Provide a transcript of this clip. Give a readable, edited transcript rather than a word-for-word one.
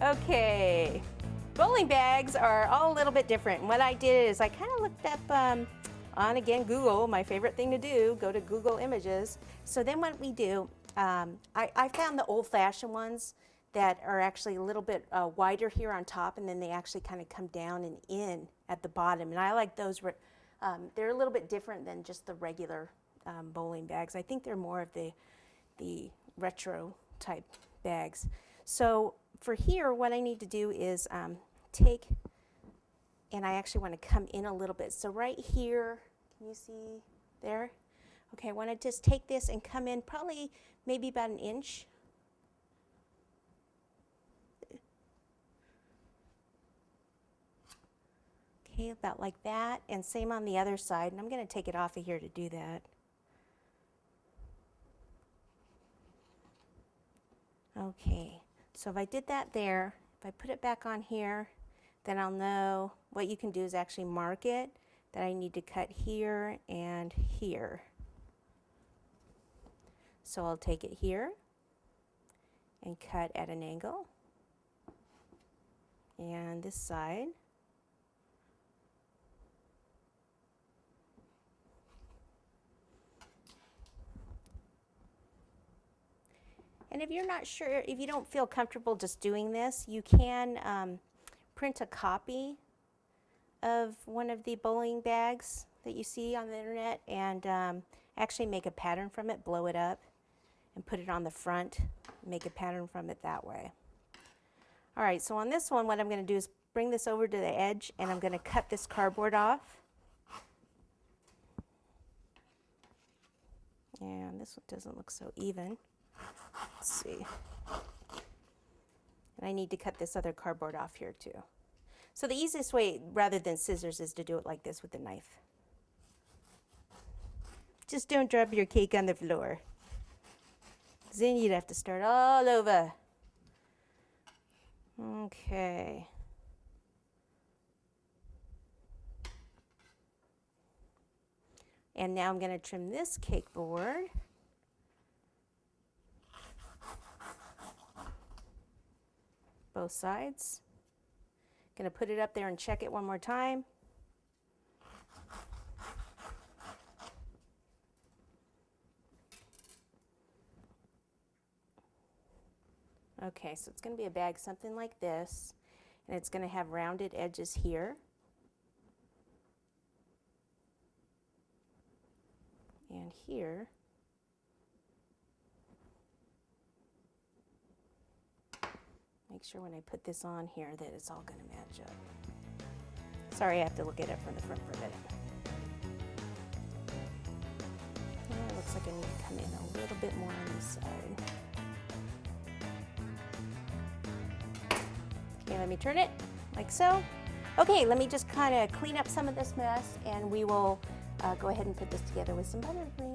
Okay, bowling bags are all a little bit different. And what I did is I kind of looked up on, again, Google, my favorite thing to do, go to Google Images. So then what we do, I found the old-fashioned ones that are actually a little bit wider here on top, and then they actually kind of come down and in at the bottom. And I like those. They're a little bit different than just the regular bowling bags. I think they're more of the retro type bags. So for here, what I need to do is take, and I actually want to come in a little bit. So right here, can you see there? Okay, I want to just take this and come in probably maybe about an inch. Okay, about like that, and same on the other side. And I'm going to take it off of here to do that. Okay, so if I did that there, if I put it back on here, then I'll know what you can do is actually mark it, that I need to cut here and here. So I'll take it here and cut at an angle, and this side. And if you're not sure, if you don't feel comfortable just doing this, you can print a copy of one of the bowling bags that you see on the internet and actually make a pattern from it, blow it up, and put it on the front, make a pattern from it that way. All right, so on this one, what I'm going to do is bring this over to the edge, and I'm going to cut this cardboard off. And this one doesn't look so even. Let's see. And I need to cut this other cardboard off here too. So the easiest way, rather than scissors, is to do it like this with a knife. Just don't drop your cake on the floor. Then you'd have to start all over. Okay. And now I'm going to trim this cake board. Both sides. Going to put it up there and check it one more time. Okay, so it's going to be a bag something like this, and it's going to have rounded edges here. And here. Make sure when I put this on here that it's all going to match up. Sorry, I have to look at it from the front for a minute. Well, it looks like I need to come in a little bit more on this side. Okay, let me turn it like so. Okay, let me just kind of clean up some of this mess, and we will go ahead and put this together with some buttercream.